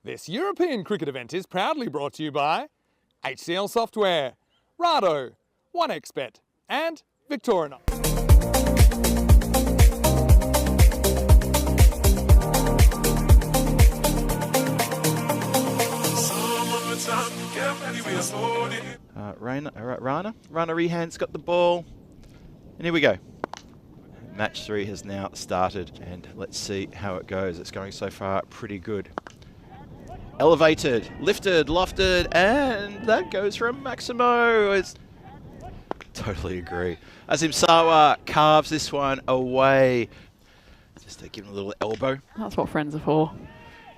This European cricket event is proudly brought to you by HCL Software, Rado, 1xBet and Victorinox. Rana Rehand's got the ball. And here we go. Match 3 has now started, and let's see how it goes. It's going so far pretty good. Elevated, lifted, lofted, and that goes from Maximo. It's totally agree. Azim Sawa carves this one away. Just to give him a little elbow. That's what friends are for.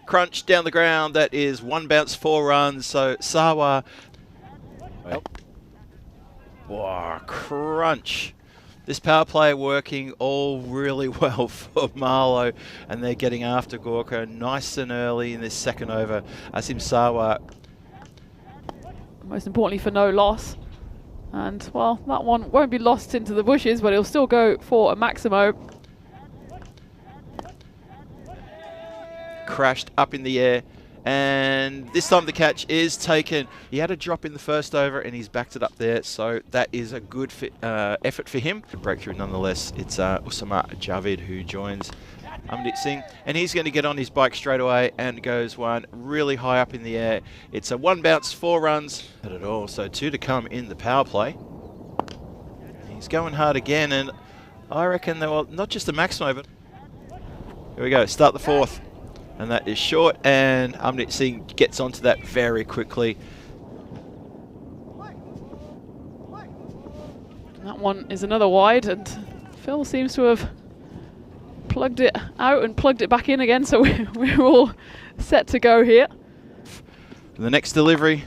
Crunch down the ground. That is 1 bounce, 4 runs. So Sawa. Well, wow, crunch. This power play working all really well for Marlow, and they're getting after Gorka nice and early in this second over. Asim Sawa. Most importantly for no loss. And, well, that one won't be lost into the bushes, but he'll still go for a Maximo. Crashed up in the air, and this time the catch is taken. He had a drop in the first over, and he's backed it up there, so that is a good effort for him. A breakthrough nonetheless. It's Usama Javid who joins Amandeep Singh, and he's going to get on his bike straight away and goes one really high up in the air. It's a 1 bounce, 4 runs, not at all, so 2 to come in the power play. He's going hard again, and I reckon that, well, not just a Maximo, but here we go, start the 4th. And that is short, and Amandeep Singh gets onto that very quickly. That one is another wide, and Phil seems to have plugged it out and plugged it back in again, so we're all set to go here. The next delivery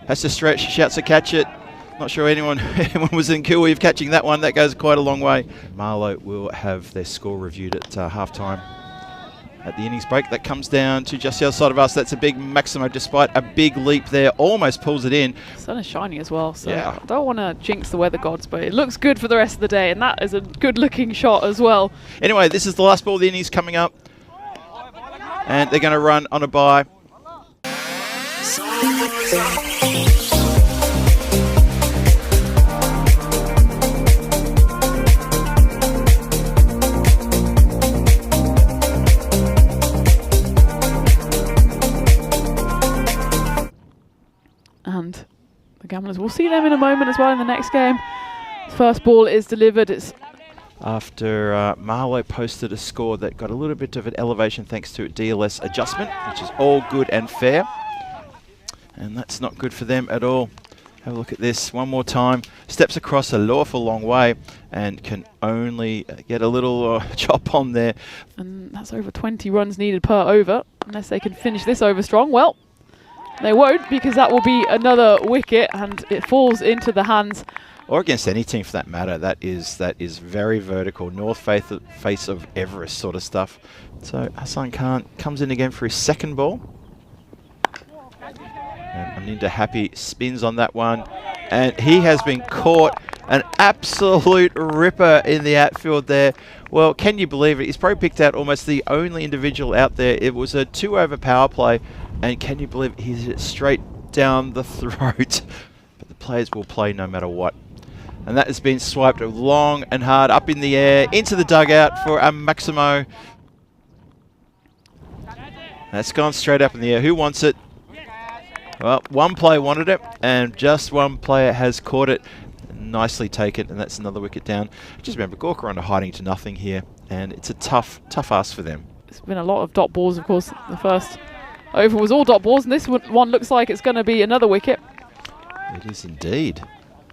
has to stretch, shouts to catch it. Not sure anyone was in kill with catching that one. That goes quite a long way. Marlow will have their score reviewed at half-time. At the innings break, that comes down to just the other side of us. That's a big Maximo, despite a big leap there. Almost pulls it in. The sun is shining as well, so yeah. I don't want to jinx the weather gods, but it looks good for the rest of the day, and that is a good-looking shot as well. Anyway, this is the last ball of the innings coming up, and they're going to run on a bye. And the Gamblers, we'll see them in a moment as well in the next game. First ball is delivered. It's after Marlow posted a score that got a little bit of an elevation thanks to a DLS adjustment, which is all good and fair. And that's not good for them at all. Have a look at this one more time. Steps across a lawful long way and can only get a little chop on there. And that's over 20 runs needed per over, unless they can finish this over strong. Well, they won't, because that will be another wicket, and it falls into the hands. Or against any team for that matter. That is very vertical. North face of Everest sort of stuff. So Hassan Khan comes in again for his second ball. And Aninda Happy spins on that one. And he has been caught. An absolute ripper in the outfield there. Well, can you believe it? He's probably picked out almost the only individual out there. It was a 2-over power play. And can you believe it? He's straight down the throat. But the players will play no matter what. And that has been swiped long and hard up in the air into the dugout for a Maximo. That's gone straight up in the air. Who wants it? Well, one player wanted it, and just one player has caught it. Nicely taken, and that's another wicket down. Just remember, Gorka are under hiding to nothing here, and it's a tough ask for them. It's been a lot of dot balls, of course. The first over was all dot balls, and this one looks like it's going to be another wicket. It is indeed.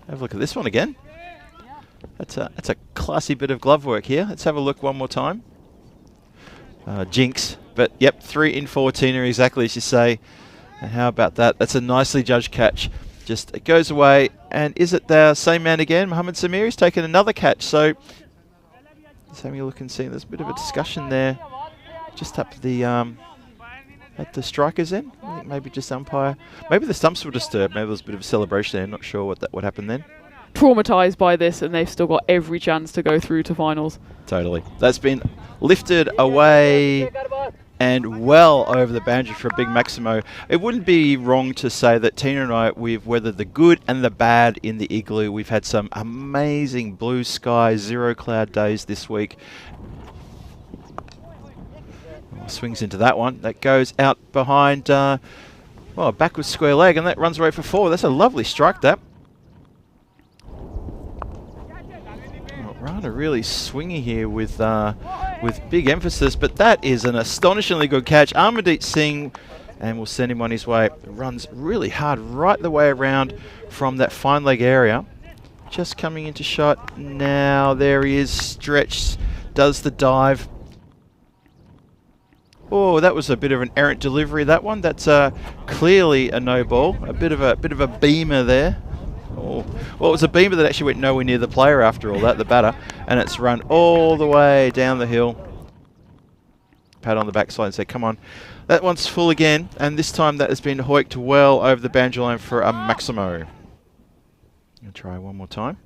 Have a look at this one again. That's a classy bit of glove work here. Let's have a look one more time. Jinx, but yep, 3 in 14 are exactly as you say. And how about that? That's a nicely judged catch. Just it goes away, and is it the same man again? Mohammed Samir has taken another catch. So just having a look and see, there's a bit of a discussion there. Just up the at the strikers end. I think maybe just umpire. Maybe the stumps were disturbed. Maybe there was a bit of a celebration there. Not sure what happened then. Traumatised by this, and they've still got every chance to go through to finals. Totally. That's been lifted away. and well over the boundary for a big Maximo. It wouldn't be wrong to say that Tina and I, we've weathered the good and the bad in the Igloo. We've had some amazing blue sky, zero cloud days this week. Swings into that one. That goes out behind, well, backwards square leg, and that runs away for 4. That's a lovely strike, that. Rana really swinging here with big emphasis, but that is an astonishingly good catch. Amardeep Singh, and we'll send him on his way. Runs really hard right the way around from that fine leg area. Just coming into shot now. There he is, stretched, does the dive. Oh, that was a bit of an errant delivery, that one. That's clearly a no ball. A bit of a beamer there. Oh, well, it was a beamer that actually went nowhere near the player after all that, the batter, and it's run all the way down the hill. Pat on the backside and say, come on. That one's full again, and this time that has been hoiked well over the boundary line for a Maximo. I'll try one more time.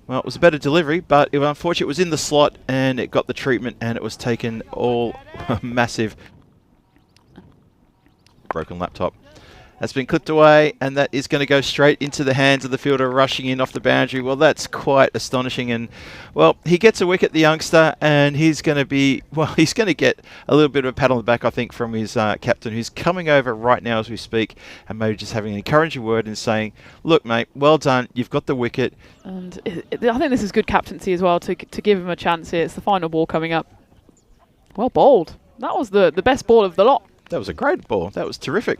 Well, it was a better delivery, but it, unfortunately it was in the slot and it got the treatment and it was taken all massive. Broken laptop. That's been clipped away, and that is going to go straight into the hands of the fielder rushing in off the boundary. Well, that's quite astonishing, and well, he gets a wicket, the youngster, and he's going to be, well, he's going to get a little bit of a pat on the back, I think, from his captain, who's coming over right now as we speak, and maybe just having an encouraging word and saying, look, mate, well done, you've got the wicket. And I think this is good captaincy as well to give him a chance here. It's the final ball coming up. Well bowled. That was the best ball of the lot. That was a great ball. That was terrific.